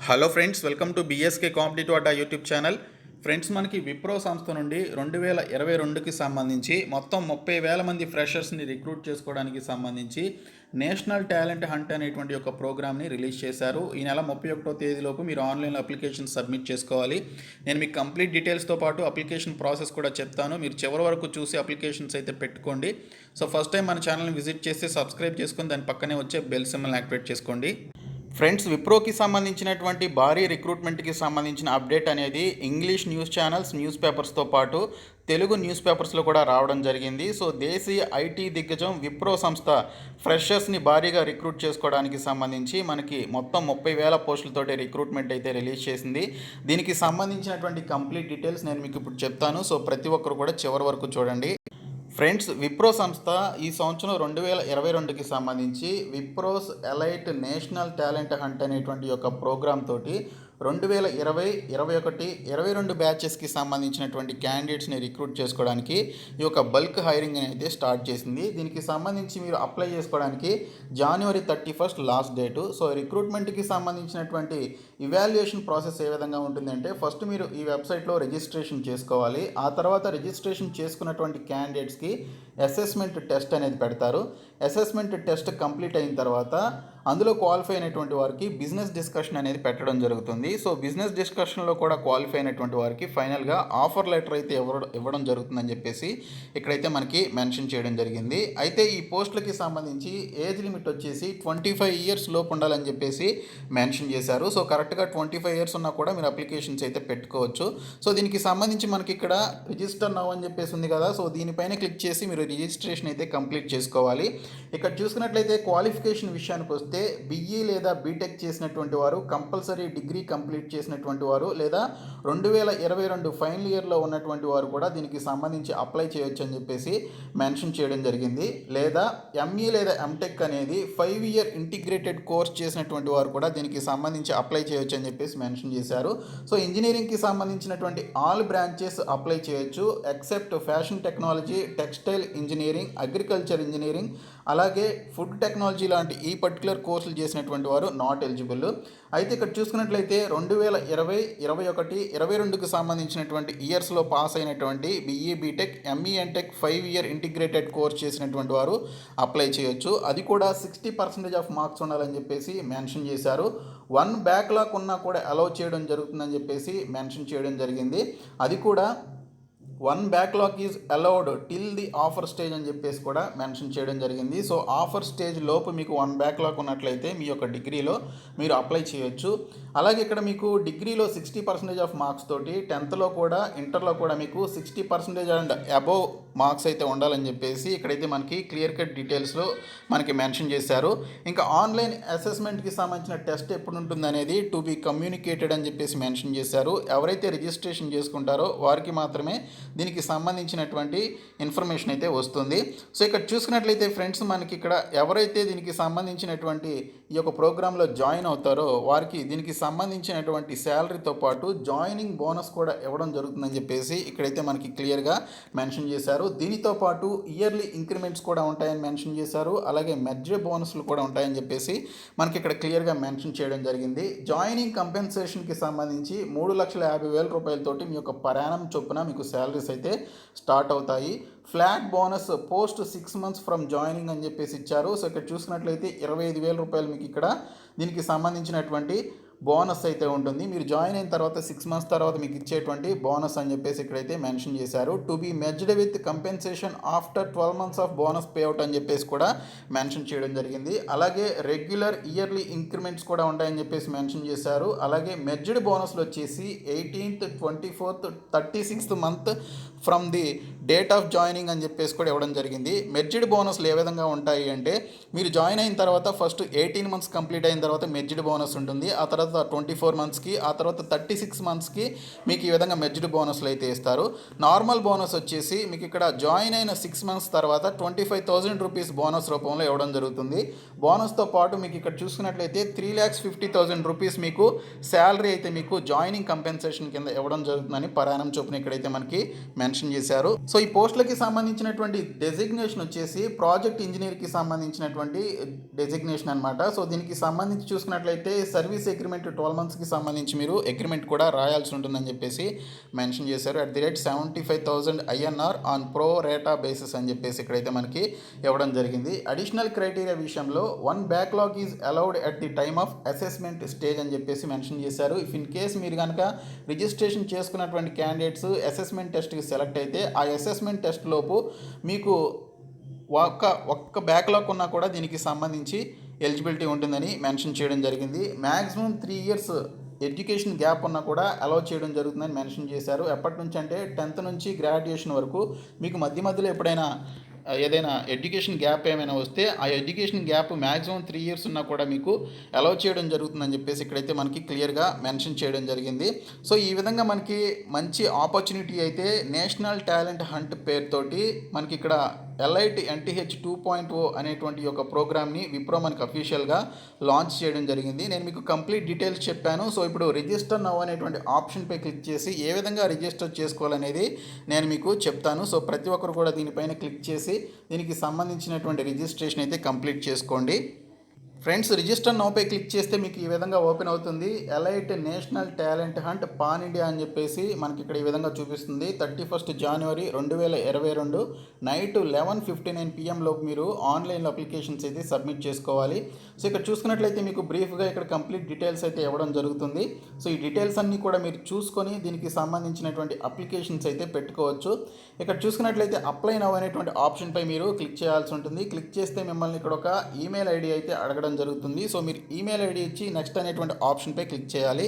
Hello friends, welcome to BSK competitive Adda YouTube channel. Friends, మనకి విప్రో సంస్థ నుండి 2022కి సంబంధించి మొత్తం 30,000 మంది ఫ్రెషర్స్ని రిక్రూట్ చేసుకోవడానికి సంబంధించి నేషనల్ టాలెంట్ హంట్ అనేటువంటి ఒక ప్రోగ్రామ్ని రిలీజ్ చేశారు. ఈ నెల 31వ తేదీలోపు మీరు ఆన్లైన్లో అప్లికేషన్ సబ్మిట్ చేసుకోవాలి. నేను మీకు కంప్లీట్ డీటెయిల్స్తో పాటు అప్లికేషన్ ప్రాసెస్ కూడా చెప్తాను. మీరు చివరి వరకు చూసి అప్లికేషన్స్ అయితే పెట్టుకోండి. సో ఫస్ట్ టైం మన ఛానల్ని విజిట్ చేస్తే సబ్స్క్రైబ్ చేసుకొని దాని పక్కనే వచ్చే బెల్ సింబల్ని యాక్టివేట్ చేసుకోండి. ఫ్రెండ్స్, విప్రోకి సంబంధించినటువంటి భారీ రిక్రూట్మెంట్కి సంబంధించిన అప్డేట్ అనేది ఇంగ్లీష్ న్యూస్ ఛానల్స్, న్యూస్ పేపర్స్తో పాటు తెలుగు న్యూస్ పేపర్స్లో కూడా రావడం జరిగింది. సో దేశీయ ఐటీ దిగ్గజం విప్రో సంస్థ ఫ్రెషర్స్ని భారీగా రిక్రూట్ చేసుకోవడానికి సంబంధించి మనకి మొత్తం 30,000 పోస్టులతోటి రిక్రూట్మెంట్ అయితే రిలీజ్ చేసింది. దీనికి సంబంధించినటువంటి కంప్లీట్ డీటెయిల్స్ నేను మీకు ఇప్పుడు చెప్తాను. సో ప్రతి ఒక్కరు కూడా చివరి వరకు చూడండి. ఫ్రెండ్స్, విప్రో సంస్థ ఈ సంవత్సరం 2022కి సంబంధించి Wipro's elite national talent hunt అనేటువంటి ఒక ప్రోగ్రామ్ తోటి 2020, 21, 22 బ్యాచెస్కి సంబంధించినటువంటి క్యాండిడేట్స్ని రిక్రూట్ చేసుకోవడానికి ఈ యొక్క బల్క్ హైరింగ్ అయితే స్టార్ట్ చేసింది. దీనికి సంబంధించి మీరు అప్లై చేసుకోవడానికి January 31 లాస్ట్ డేటు. సో రిక్రూట్మెంట్కి సంబంధించినటువంటి ఇవాల్యుయేషన్ ప్రాసెస్ ఏ విధంగా ఉంటుందంటే, ఫస్ట్ మీరు ఈ వెబ్సైట్లో రిజిస్ట్రేషన్ చేసుకోవాలి. ఆ తర్వాత రిజిస్ట్రేషన్ చేసుకున్నటువంటి క్యాండిడేట్స్కి అసెస్మెంట్ టెస్ట్ అనేది పెడతారు. అసెస్మెంట్ టెస్ట్ కంప్లీట్ అయిన తర్వాత అందులో క్వాలిఫై అయినటువంటి వారికి బిజినెస్ డిస్కషన్ అనేది పెట్టడం జరుగుతుంది. సో బిజినెస్ డిస్కషన్లో కూడా క్వాలిఫై అయినటువంటి వారికి ఫైనల్గా ఆఫర్ లెటర్ అయితే ఇవ్వడం జరుగుతుందని చెప్పేసి ఇక్కడైతే మనకి మెన్షన్ చేయడం జరిగింది. అయితే ఈ పోస్టులకి సంబంధించి ఏజ్ లిమిట్ వచ్చేసి 25 ఇయర్స్ లోపు ఉండాలని చెప్పేసి మెన్షన్ చేశారు. సో కరెక్ట్గా 25 ఇయర్స్ ఉన్నా కూడా మీరు అప్లికేషన్స్ అయితే పెట్టుకోవచ్చు. సో దీనికి సంబంధించి మనకి ఇక్కడ రిజిస్టర్ నౌ అని చెప్పేసి ఉంది కదా. సో దీనిపైన క్లిక్ చేసి మీరు రిజిస్ట్రేషన్ అయితే కంప్లీట్ చేసుకోవాలి. ఇక్కడ చూసుకున్నట్లయితే క్వాలిఫికేషన్ విషయానికి వస్తే బిఈ లేదా బీటెక్ చేసినటువంటి వారు, కంపల్సరీ డిగ్రీ కంప్లీట్ చేసినటువంటి వారు, లేదా 2022 ఫైనల్ ఇయర్లో ఉన్నటువంటి వారు కూడా దీనికి సంబంధించి అప్లై చేయొచ్చు అని చెప్పేసి మెన్షన్ చేయడం జరిగింది. లేదా ఎంఈ లేదా ఎంటెక్ అనేది 5 ఇయర్ ఇంటిగ్రేటెడ్ కోర్స్ చేసినటువంటి వారు కూడా దీనికి సంబంధించి అప్లై చేయొచ్చు అని చెప్పేసి మెన్షన్ చేశారు. సో ఇంజనీరింగ్కి సంబంధించినటువంటి ఆల్ బ్రాంచెస్ అప్లై చేయొచ్చు except fashion technology, textile engineering, agriculture engineering, అలాగే ఫుడ్ టెక్నాలజీ లాంటి ఈ పర్టికులర్ కోర్సులు చేసినటువంటి వారు నాట్ ఎలిజిబుల్. అయితే ఇక్కడ చూసుకున్నట్లయితే 2020, 21, 22కి సంబంధించినటువంటి ఇయర్స్లో పాస్ అయినటువంటి BE, BTech, ME, MTech 5 year integrated course చేసినటువంటి వారు అప్లై చేయొచ్చు. అది కూడా 60% ఆఫ్ మార్క్స్ ఉండాలని చెప్పేసి మెన్షన్ చేశారు. 1 బ్యాక్లాగ్ ఉన్నా కూడా అలౌ చేయడం జరుగుతుందని చెప్పేసి మెన్షన్ చేయడం జరిగింది. అది కూడా 1 backlog is allowed till the offer stage అని చెప్పేసి కూడా మెన్షన్ చేయడం జరిగింది. సో ఆఫర్ స్టేజ్ లోపు మీకు 1 బ్యాక్లాగ్ ఉన్నట్లయితే మీ యొక్క డిగ్రీలో మీరు అప్లై చేయొచ్చు. అలాగే ఇక్కడ మీకు డిగ్రీలో 60% ఆఫ్ మార్క్స్ తోటి 10th కూడా, ఇంటర్లో కూడా మీకు 60% అండ్ అబోవ్ మార్క్స్ అయితే ఉండాలని చెప్పేసి ఇక్కడైతే మనకి క్లియర్ కట్ డీటెయిల్స్లో మనకి మెన్షన్ చేశారు. ఇంకా ఆన్లైన్ అసెస్మెంట్కి సంబంధించిన టెస్ట్ ఎప్పుడు ఉంటుంది అనేది టు బి కమ్యూనికేటెడ్ అని చెప్పేసి మెన్షన్ చేశారు. ఎవరైతే రిజిస్ట్రేషన్ చేసుకుంటారో వారికి మాత్రమే దీనికి సంబంధించినటువంటి ఇన్ఫర్మేషన్ అయితే వస్తుంది. సో ఇక్కడ చూసుకున్నట్లయితే ఫ్రెండ్స్, మనకి ఇక్కడ ఎవరైతే దీనికి సంబంధించినటువంటి ఈ యొక్క ప్రోగ్రాంలో జాయిన్ అవుతారో వారికి దీనికి సంబంధించినటువంటి శాలరీతో పాటు జాయినింగ్ బోనస్ కూడా ఇవ్వడం జరుగుతుందని చెప్పేసి ఇక్కడైతే మనకి క్లియర్గా మెన్షన్ చేశారు. దీనితో పాటు ఇయర్లీ ఇంక్రిమెంట్స్ కూడా ఉంటాయని మెన్షన్ చేశారు. అలాగే మెర్జర్ బోనస్లు కూడా ఉంటాయని చెప్పేసి మనకి ఇక్కడ క్లియర్గా మెన్షన్ చేయడం జరిగింది. జాయినింగ్ కంపెన్సేషన్కి సంబంధించి 3,50,000 రూపాయలతోటి మీ యొక్క ప్రయాణం చొప్పున మీకు శాలరీస్ అయితే స్టార్ట్ అవుతాయి. Flat bonus post 6 months from joining అని చెప్పేసి ఇచ్చారు. సో ఇక్కడ చూసుకున్నట్లయితే 25,000 రూపాయలు మీకు ఇక్కడ దీనికి సంబంధించినటువంటి బోనస్ అయితే ఉంటుంది. మీరు జాయిన్ అయిన తర్వాత 6 months తర్వాత మీకు ఇచ్చేటువంటి బోనస్ అని చెప్పేసి ఇక్కడైతే మెన్షన్ చేశారు. To be merged with compensation after 12 months of bonus payout అని చెప్పేసి కూడా మెన్షన్ చేయడం జరిగింది. అలాగే రెగ్యులర్ ఇయర్లీ ఇంక్రిమెంట్స్ కూడా ఉంటాయని చెప్పేసి మెన్షన్ చేశారు. అలాగే మెర్జ్డ్ బోనస్లు వచ్చేసి 18th, 24th, 36th month from the date of joining అని చెప్పేసి కూడా ఇవ్వడం జరిగింది. మెర్జ్డ్ బోనస్లు ఏ విధంగా ఉంటాయి అంటే, మీరు జాయిన్ అయిన తర్వాత ఫస్ట్ 18 months కంప్లీట్ అయిన తర్వాత మెర్జ్డ్ బోనస్ ఉంటుంది. ఆ తర్వాత 24 monthsకి, ఆ తర్వాత 36 monthsకి మీకు ఈ విధంగా మెర్జ్డ్ బోనస్లు అయితే ఇస్తారు. నార్మల్ బోనస్ వచ్చేసి మీకు ఇక్కడ జాయిన్ అయిన 6 months తర్వాత 25,000 రూపీస్ బోనస్ రూపంలో ఇవ్వడం జరుగుతుంది. బోనస్తో పాటు మీకు ఇక్కడ చూసుకున్నట్లయితే 3,50,000 రూపీస్ మీకు శాలరీ అయితే మీకు జాయినింగ్ కంపెన్సేషన్ కింద ఇవ్వడం జరుగుతుందని ప్రయాణం చొప్పున ఇక్కడైతే మనకి మెన్షన్ చేశారు. సో సో ఈ పోస్టులకి సంబంధించినటువంటి డెసిగ్నేషన్ వచ్చేసి ప్రాజెక్ట్ ఇంజనీర్కి సంబంధించినటువంటి డెసిగ్నేషన్ అనమాట. సో దీనికి సంబంధించి చూసుకున్నట్లయితే సర్వీస్ అగ్రిమెంట్ 12 మంత్స్కి సంబంధించి మీరు అగ్రిమెంట్ కూడా రాయాల్సి ఉంటుందని చెప్పేసి మెన్షన్ చేశారు. at the rate 75,000 INR on pro rata basis అని చెప్పేసి ఇక్కడైతే మనకి ఇవ్వడం జరిగింది. అడిషనల్ క్రైటీరియా విషయంలో 1 backlog is allowed at the time of assessment stage అని చెప్పేసి మెన్షన్ చేశారు. ఇఫ్ ఇన్ కేస్ మీరు కనుక రిజిస్ట్రేషన్ చేసుకున్నటువంటి క్యాండిడేట్స్ అసెస్మెంట్ టెస్ట్కి సెలెక్ట్ అయితే ఆ అసెస్మెంట్ టెస్ట్ లోపు మీకు ఒక్క బ్యాక్లాగ్ ఉన్నా కూడా దీనికి సంబంధించి ఎలిజిబిలిటీ ఉంటుందని మెన్షన్ చేయడం జరిగింది. మ్యాక్సిమం 3 years ఎడ్యుకేషన్ గ్యాప్ ఉన్నా కూడా అలౌ చేయడం జరుగుతుందని మెన్షన్ చేశారు. ఎప్పటి నుంచి అంటే 10th నుంచి గ్రాడ్యుయేషన్ వరకు మీకు మధ్యలో ఎప్పుడైనా ఏదైనా ఎడ్యుకేషన్ గ్యాప్ ఏమైనా వస్తే ఆ ఎడ్యుకేషన్ గ్యాప్ మ్యాక్సిమం 3 years ఉన్నా కూడా మీకు అలౌ చేయడం జరుగుతుందని చెప్పేసి ఇక్కడైతే మనకి క్లియర్గా మెన్షన్ చేయడం జరిగింది. సో ఈ విధంగా మనకి మంచి ఆపర్చునిటీ అయితే నేషనల్ టాలెంట్ హంట్ పేరుతోటి మనకి ఇక్కడ ఎల్ఐటి NTH 2.0 అనేటువంటి ఒక ప్రోగ్రామ్ని విప్రో మనకి అఫీషియల్గా లాంచ్ చేయడం జరిగింది. నేను మీకు కంప్లీట్ డీటెయిల్స్ చెప్పాను. సో ఇప్పుడు రిజిస్టర్ నౌ అనేటువంటి ఆప్షన్పై క్లిక్ చేసి ఏ విధంగా రిజిస్టర్ చేసుకోవాలనేది నేను మీకు చెప్తాను. సో ప్రతి ఒక్కరు కూడా దీనిపైన క్లిక్ చేసి దీనికి సంబంధించినటువంటి రిజిస్ట్రేషన్ అయితే కంప్లీట్ చేసుకోండి. ఫ్రెండ్స్, రిజిస్టర్ నౌపై క్లిక్ చేస్తే మీకు ఈ విధంగా ఓపెన్ అవుతుంది. Elite national talent hunt pan India అని చెప్పేసి మనకి ఇక్కడ ఈ విధంగా చూపిస్తుంది. 31 January 2022 నైట్ 11:59 PM లోపు మీరు ఆన్లైన్లో అప్లికేషన్స్ అయితే సబ్మిట్ చేసుకోవాలి. సో ఇక్కడ చూసుకున్నట్లయితే మీకు బ్రీఫ్గా ఇక్కడ కంప్లీట్ డీటెయిల్స్ అయితే ఇవ్వడం జరుగుతుంది. సో ఈ డీటెయిల్స్ అన్నీ కూడా మీరు చూసుకొని దీనికి సంబంధించినటువంటి అప్లికేషన్స్ అయితే పెట్టుకోవచ్చు. ఇక్కడ చూసుకున్నట్లయితే అప్లై నౌ అనేటువంటి ఆప్షన్పై మీరు క్లిక్ చేయాల్సి ఉంటుంది. క్లిక్ చేస్తే మిమ్మల్ని ఇక్కడ ఒక ఈమెయిల్ ఐడి అయితే అడగడం జరుగుతుంది. సో మీరు ఈమెయిల్ ఐడి ఇచ్చి నెక్స్ట్ అనేటువంటి ఆప్షన్పై క్లిక్ చేయాలి.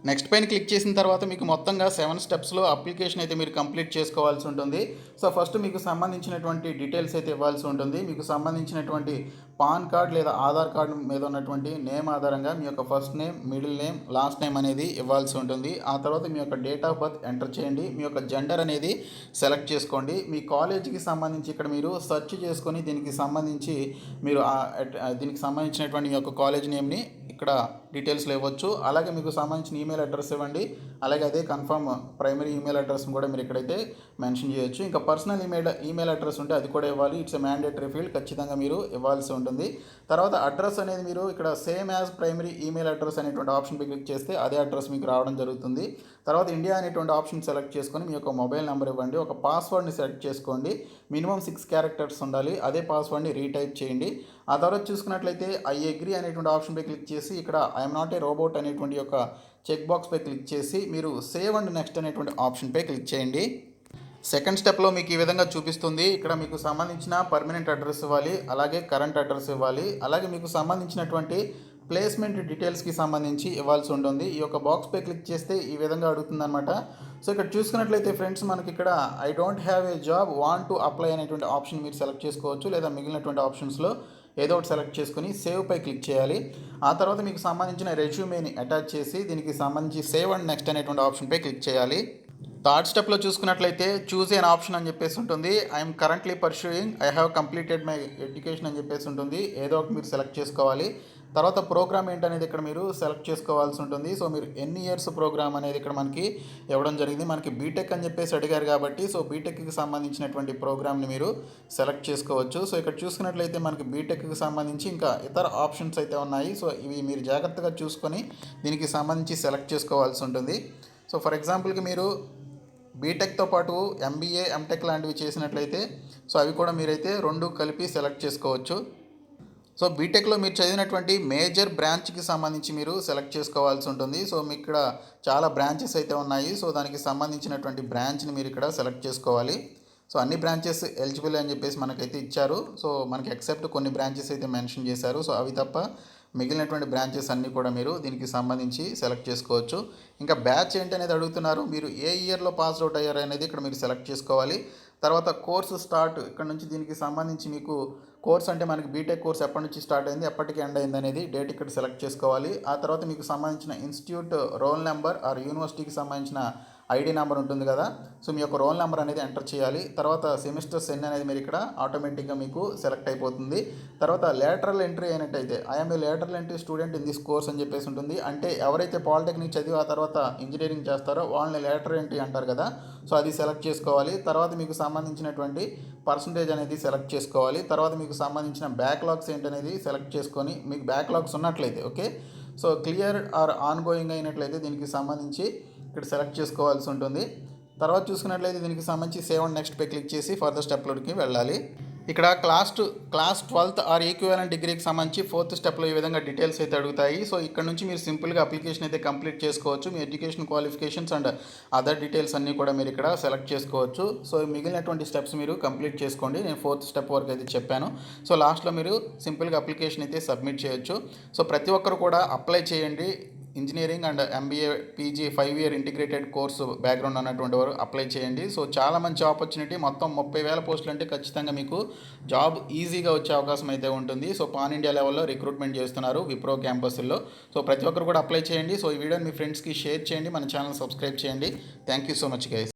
నెక్స్ట్ పైన క్లిక్ చేసిన తర్వాత మీకు మొత్తంగా 7 స్టెప్స్లో అప్లికేషన్ అయితే మీరు కంప్లీట్ చేసుకోవాల్సి ఉంటుంది. సో ఫస్ట్ మీకు సంబంధించినటువంటి డీటెయిల్స్ అయితే ఇవ్వాల్సి ఉంటుంది. మీకు సంబంధించినటువంటి పాన్ కార్డ్ లేదా ఆధార్ కార్డు మీద ఉన్నటువంటి నేమ్ ఆధారంగా మీ యొక్క first name, middle name, last name అనేది ఇవ్వాల్సి ఉంటుంది. ఆ తర్వాత మీ యొక్క డేట్ ఆఫ్ బర్త్ ఎంటర్ చేయండి. మీ యొక్క జెండర్ అనేది సెలెక్ట్ చేసుకోండి. మీ కాలేజీకి సంబంధించి ఇక్కడ మీరు సెర్చ్ చేసుకొని దీనికి సంబంధించి మీరు దీనికి సంబంధించినటువంటి మీ యొక్క కాలేజ్ నేమ్ని ఇక్కడ డీటెయిల్స్లో ఇవ్వచ్చు. అలాగే మీకు సంబంధించిన ఈమెయిల్ అడ్రస్ ఇవ్వండి. అలాగే అదే కన్ఫర్మ్ ప్రైమరీ ఈమెయిల్ అడ్రస్ని కూడా మీరు ఇక్కడైతే మెన్షన్ చేయొచ్చు. ఇంకా పర్సనల్ ఈమెయిల్ అడ్రస్ ఉంటే అది కూడా ఇవ్వాలి. ఇట్స్ ఎ మ్యాండేటరీ ఫీల్డ్, ఖచ్చితంగా మీరు ఇవ్వాల్సి ఉంటుంది. తర్వాత అడ్రస్ అనేది మీరు ఇక్కడ same as primary email address అనేటువంటి ఆప్షన్పై క్లిక్ చేస్తే అదే అడ్రస్ మీకు రావడం జరుగుతుంది. తర్వాత ఇండియా అనేటువంటి ఆప్షన్ సెలెక్ట్ చేసుకొని మీ యొక్క మొబైల్ నెంబర్ ఇవ్వండి. ఒక పాస్వర్డ్ని సెలెక్ట్ చేసుకోండి. మినిమం 6 characters ఉండాలి. అదే పాస్వర్డ్ని రీటైప్ చేయండి. ఆ తర్వాత చూసుకున్నట్లయితే ఐ అగ్రీ అనేటువంటి ఆప్షన్పై క్లిక్ చేసి ఇక్కడ ఐఎమ్ నాట్ ఏ రోబోట్ అనేటువంటి యొక్క చెక్ బాక్స్పై క్లిక్ చేసి మీరు సేవ్ అండ్ నెక్స్ట్ అనేటువంటి ఆప్షన్పై క్లిక్ చేయండి. సెకండ్ స్టెప్లో మీకు ఈ విధంగా చూపిస్తుంది. ఇక్కడ మీకు సంబంధించిన పర్మనెంట్ అడ్రస్ ఇవ్వాలి, అలాగే కరెంట్ అడ్రస్ ఇవ్వాలి, అలాగే మీకు సంబంధించినటువంటి ప్లేస్మెంట్ డీటెయిల్స్కి సంబంధించి ఇవ్వాల్సి ఉంటుంది. ఈ యొక్క బాక్స్పై క్లిక్ చేస్తే ఈ విధంగా అడుగుతుంది అనమాట. సో ఇక్కడ చూసుకున్నట్లయితే ఫ్రెండ్స్ మనకి ఇక్కడ I don't have a job, want to apply అనేటువంటి ఆప్షన్ మీరు సెలెక్ట్ చేసుకోవచ్చు. లేదా మిగిలినటువంటి ఆప్షన్స్లో ఏదో ఒకటి సెలెక్ట్ చేసుకుని సేవ్ పై క్లిక్ చేయాలి. ఆ తర్వాత మీకు సంబంధించిన రెజ్యూమేని అటాచ్ చేసి దీనికి సంబంధించి సేవ్ అండ్ నెక్స్ట్ అనేటువంటి ఆప్షన్పై క్లిక్ చేయాలి. థర్డ్ స్టెప్లో చూసుకున్నట్లయితే చూజ్ ఎన్ ఆప్షన్ అని చెప్పేసి ఉంటుంది. I'm currently pursuing, I have completed my education అని చెప్పేసి ఉంటుంది. ఏదో ఒకటి మీరు సెలెక్ట్ చేసుకోవాలి. తర్వాత ప్రోగ్రామ్ ఏంటనేది ఇక్కడ మీరు సెలెక్ట్ చేసుకోవాల్సి ఉంటుంది. సో మీరు ఎన్ని ఇయర్స్ ప్రోగ్రామ్ అనేది ఇక్కడ మనకి ఇవ్వడం జరిగింది. మనకి బీటెక్ అని చెప్పేసి అడిగారు కాబట్టి సో బీటెక్కి సంబంధించినటువంటి ప్రోగ్రామ్ని మీరు సెలెక్ట్ చేసుకోవచ్చు. సో ఇక్కడ చూసుకున్నట్లయితే మనకి బీటెక్కి సంబంధించి ఇంకా ఇతర ఆప్షన్స్ అయితే ఉన్నాయి. సో ఇవి మీరు జాగ్రత్తగా చూసుకొని దీనికి సంబంధించి సెలెక్ట్ చేసుకోవాల్సి ఉంటుంది. సో ఫర్ ఎగ్జాంపుల్కి మీరు బీటెక్తో పాటు MBA, MTech లాంటివి చేసినట్లయితే సో అవి కూడా మీరైతే 2 కలిపి సెలెక్ట్ చేసుకోవచ్చు. సో బీటెక్లో మీరు చదివినటువంటి మేజర్ బ్రాంచ్కి సంబంధించి మీరు సెలెక్ట్ చేసుకోవాల్సి ఉంటుంది. సో మీకు ఇక్కడ చాలా బ్రాంచెస్ అయితే ఉన్నాయి. సో దానికి సంబంధించినటువంటి బ్రాంచ్ని మీరు ఇక్కడ సెలెక్ట్ చేసుకోవాలి. సో అన్ని బ్రాంచెస్ ఎలిజిబుల్ అని చెప్పేసి మనకైతే ఇచ్చారు. సో మనకి ఎక్సెప్ట్ కొన్ని బ్రాంచెస్ అయితే మెన్షన్ చేశారు. సో అవి తప్ప మిగిలినటువంటి బ్రాంచెస్ అన్నీ కూడా మీరు దీనికి సంబంధించి సెలెక్ట్ చేసుకోవచ్చు. ఇంకా బ్యాచ్ ఏంటి అనేది అడుగుతున్నారు. మీరు ఏ ఇయర్లో పాస్ అవుట్ అయ్యారు అనేది ఇక్కడ మీరు సెలెక్ట్ చేసుకోవాలి. తర్వాత కోర్సు స్టార్ట్, ఇక్కడ నుంచి దీనికి సంబంధించి మీకు కోర్స్ అంటే మనకి బీటెక్ కోర్స్ ఎప్పటి నుంచి స్టార్ట్ అయింది, ఎప్పటికి ఎండ్ అయింది అనేది డేట్ ఇక్కడ సెలెక్ట్ చేసుకోవాలి. ఆ తర్వాత మీకు సంబంధించిన ఇన్స్టిట్యూట్ రోల్ నెంబర్ ఆర్ యూనివర్సిటీకి సంబంధించిన ఐడి నెంబర్ ఉంటుంది కదా, సో మీ యొక్క రోల్ నెంబర్ అనేది ఎంటర్ చేయాలి. తర్వాత సెమిస్టర్ సెన్ అనేది మీరు ఇక్కడ ఆటోమేటిక్గా మీకు సెలెక్ట్ అయిపోతుంది. తర్వాత లేటరల్ ఎంట్రీ అయినట్టయితే I'm a lateral entry student in this course అని చెప్పేసి ఉంటుంది. అంటే ఎవరైతే పాలిటెక్నిక్ చదివి ఆ తర్వాత ఇంజనీరింగ్ చేస్తారో వాళ్ళని లేటరల్ ఎంట్రీ అంటారు కదా, సో అది సెలెక్ట్ చేసుకోవాలి. తర్వాత మీకు సంబంధించినటువంటి పర్సంటేజ్ అనేది సెలెక్ట్ చేసుకోవాలి. తర్వాత మీకు సంబంధించిన బ్యాక్లాగ్స్ ఏంటనేది సెలెక్ట్ చేసుకొని, మీకు బ్యాక్లాగ్స్ ఉన్నట్లయితే okay, so clear or ongoing అయినట్లయితే దీనికి సంబంధించి ఇక్కడ సెలెక్ట్ చేసుకోవాల్సి ఉంటుంది. తర్వాత చూసుకున్నట్లయితే దీనికి సంబంధించి సేవ్ అండ్ నెక్స్ట్ పై క్లిక్ చేసి ఫర్దర్ స్టెప్లోకి వెళ్ళాలి. ఇక్కడ క్లాస్ 12th ఆర్ ఈక్వివాలెంట్ డిగ్రీకి సంబంధించి 4th స్టెప్లో ఈ విధంగా డీటెయిల్స్ అయితే అడుగుతాయి. సో ఇక్కడ నుంచి మీరు సింపుల్గా అప్లికేషన్ అయితే కంప్లీట్ చేసుకోవచ్చు. మీ education qualifications and other details అన్నీ కూడా మీరు ఇక్కడ సెలెక్ట్ చేసుకోవచ్చు. సో మిగిలినటువంటి స్టెప్స్ మీరు కంప్లీట్ చేసుకోండి. నేను 4th స్టెప్ వరకు అయితే చెప్పాను. సో లాస్ట్లో మీరు సింపుల్గా అప్లికేషన్ అయితే సబ్మిట్ చేయొచ్చు. సో ప్రతి ఒక్కరు కూడా అప్లై చేయండి. Engineering and MBA PG 5 year integrated course background ఉన్నటువంటి వారు అప్లై చేయండి. సో చాలా మంచి ఆపర్చునిటీ. మొత్తం 30,000 పోస్టులు అంటే ఖచ్చితంగా మీకు జాబ్ ఈజీగా వచ్చే అవకాశం అయితే ఉంటుంది. సో పాన్ ఇండియా లెవెల్లో రిక్రూట్మెంట్ చేస్తున్నారు విప్రో క్యాంపస్లో. సో ప్రతి ఒక్కరు కూడా అప్లై చేయండి. సో ఈ వీడియోని మీ ఫ్రెండ్స్కి షేర్ చేయండి, మన ఛానల్ సబ్స్క్రైబ్ చేయండి. Thank you so much guys.